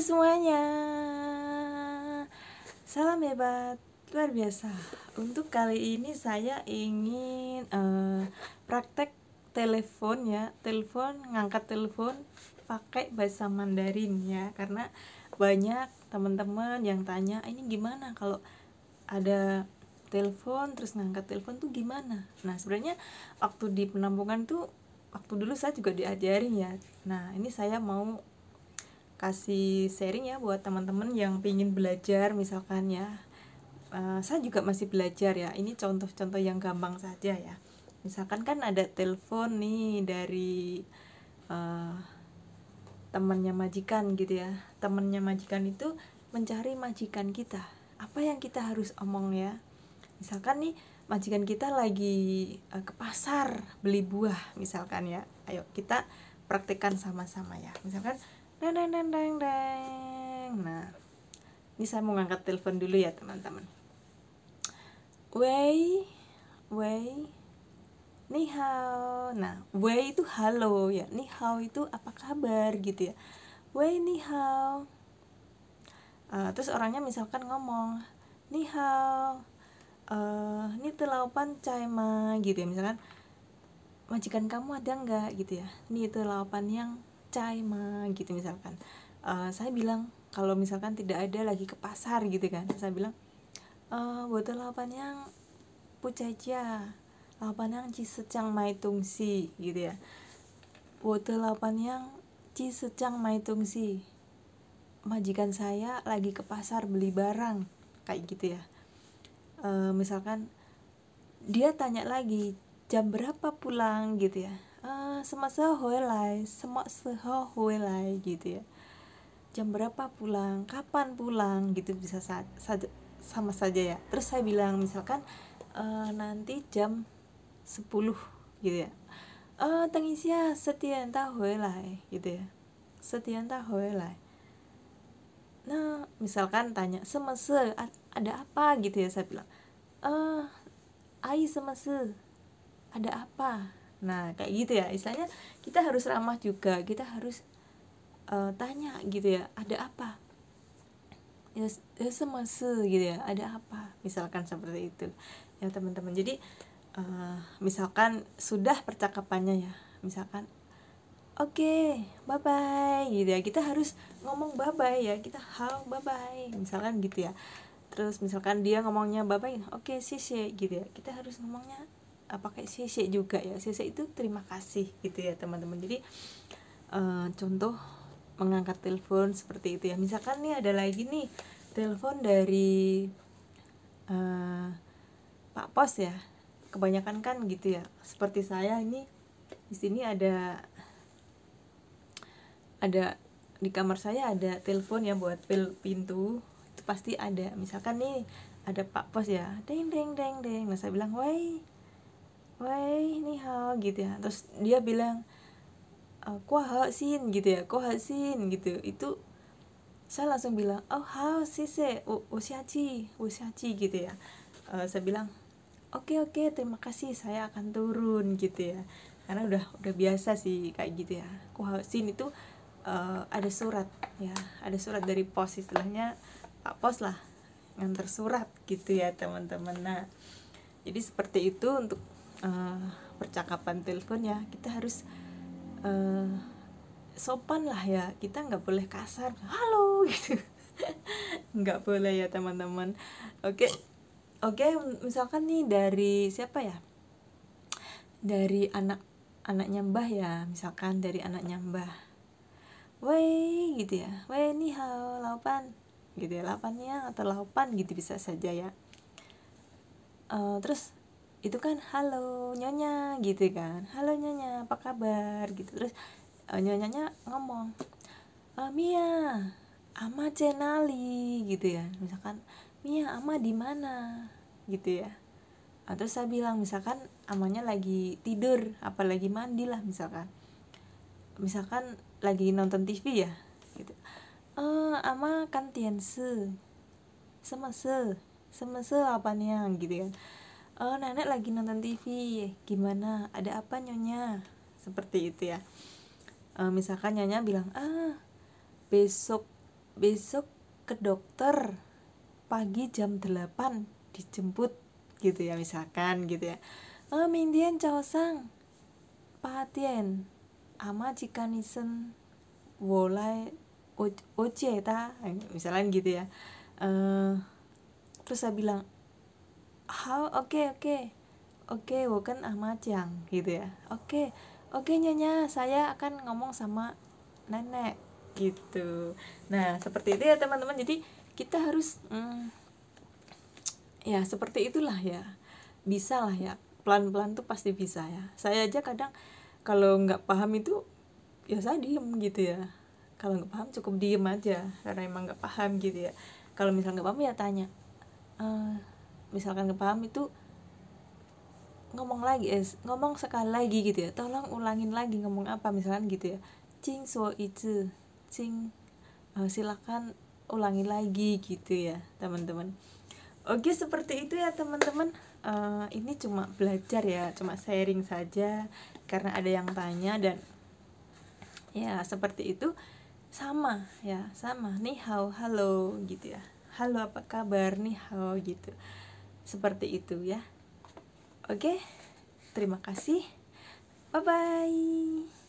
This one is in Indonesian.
semuanya, salam hebat, luar biasa. Untuk kali ini saya ingin praktek telepon ya, ngangkat telepon pakai bahasa Mandarin ya, karena banyak teman-teman yang tanya ini gimana kalau ada telepon terus ngangkat telepon tuh gimana. Nah sebenarnya waktu di penampungan tuh waktu dulu saya juga diajarin ya. Nah ini saya mau kasih sharing ya buat teman-teman yang ingin belajar misalkan ya. Saya juga masih belajar ya, ini contoh-contoh yang gampang saja ya. Misalkan kan ada telepon nih dari temannya majikan gitu ya. Temannya majikan itu mencari majikan kita, apa yang kita harus omong ya. Misalkan nih majikan kita lagi ke pasar beli buah misalkan ya, ayo kita praktekkan sama-sama ya. Misalkan deng deng deng deng deng. Nah ini saya mau ngangkat telepon dulu ya teman-teman. Wei wei ni hao. Nah wei itu halo ya, ni hao itu apa kabar gitu ya. Wei ni hao. Terus orangnya misalkan ngomong ni hao, ini telaupan cai ma gitu ya, misalkan majikan kamu ada nggak gitu ya, ini telaupan yang cai ma gitu misalkan. Saya bilang kalau misalkan tidak ada lagi ke pasar gitu kan, saya bilang buat telaupan yang pucaja, telaupan yang ci secang mai tungsi gitu ya, buat telaupan yang ci secang mai tungsi, majikan saya lagi ke pasar beli barang kayak gitu ya. Misalkan dia tanya lagi jam berapa pulang gitu ya, semak sehoelai gitu ya, jam berapa pulang, kapan pulang gitu, bisa sama saja ya. Terus saya bilang misalkan nanti jam 10 gitu ya, tengisia setian tahuelai gitu ya, setian tahuelai. Nah misalkan tanya semese ada apa gitu ya, saya bilang ai semese ada apa. Nah kayak gitu ya, istilahnya kita harus ramah juga, kita harus tanya gitu ya, ada apa ya, semese gitu ya, ada apa, misalkan seperti itu ya teman-teman. Jadi misalkan sudah percakapannya ya, misalkan oke, bye bye gitu ya, kita harus ngomong bye bye ya, kita hao bye bye misalkan gitu ya. Terus misalkan dia ngomongnya bye bye, oke sisi gitu ya, kita harus ngomongnya pakai sisi juga ya, sisi itu terima kasih gitu ya teman-teman. Jadi contoh mengangkat telepon seperti itu ya. Misalkan nih ada lagi nih telepon dari Pak Pos ya, kebanyakan kan gitu ya. Seperti saya ini di sini ada di kamar saya ada telepon ya buat bel pintu, itu pasti ada. Misalkan nih ada Pak Pos ya, deng deng deng deng. Nah saya bilang woi ni hao gitu ya. Terus dia bilang kuah hao sin gitu ya, kuah hao sin gitu. Itu saya langsung bilang oh hao sise usiaci gitu ya. Saya bilang oke, terima kasih, saya akan turun gitu ya, karena udah biasa sih kayak gitu ya. Kuhasin itu ada surat ya, ada surat dari pos, istilahnya Pak Pos lah ngantar surat gitu ya teman-teman. Nah jadi seperti itu untuk percakapan telepon ya, kita harus sopan lah ya, kita nggak boleh kasar halo gitu nggak boleh ya teman-teman. Oke, misalkan nih dari siapa ya, dari anaknya Mbah ya, misalkan dari anaknya Mbah, wei gitu ya, wei ni hao laupan gitu ya, laupannya atau laupan gitu bisa saja ya. Terus itu kan halo nyonya gitu kan, halo nyonya apa kabar gitu. Terus nyonyanya ngomong Mia ama cenali gitu ya, misalkan Mia ama di mana gitu ya. Terus saya bilang misalkan amanya lagi tidur apalagi mandi lah, misalkan lagi nonton TV ya gitu, ama kan tianse semese apanya gitu kan. Nenek lagi nonton TV, gimana, ada apa nyonya, seperti itu ya. Misalkan nyonya bilang besok besok ke dokter pagi jam 8 dijemput gitu ya, misalkan gitu ya. Mindian caosang patien ama jika nisen wolai oce ta, misalnya gitu ya. Terus saya bilang oke woken ama jang gitu ya. Oke nyonya, saya akan ngomong sama nenek gitu. Nah seperti itu ya teman-teman, jadi kita harus ya seperti itulah ya, bisa lah ya, pelan-pelan tuh pasti bisa ya. Saya aja kadang kalau nggak paham itu ya saya diem gitu ya, kalau nggak paham cukup diem aja karena emang nggak paham gitu ya. Kalau misalnya nggak paham ya tanya. Misalkan nggak paham itu ngomong sekali lagi gitu ya, tolong ulangin lagi ngomong apa misalkan gitu ya. Cing so itu cing, silakan ulangi lagi gitu ya teman-teman. Oke seperti itu ya teman-teman. Ini cuma belajar ya, cuma sharing saja karena ada yang tanya, dan ya seperti itu. Sama nih hao, halo gitu ya, halo apa kabar, nih hao gitu, seperti itu ya. Oke, terima kasih, bye bye.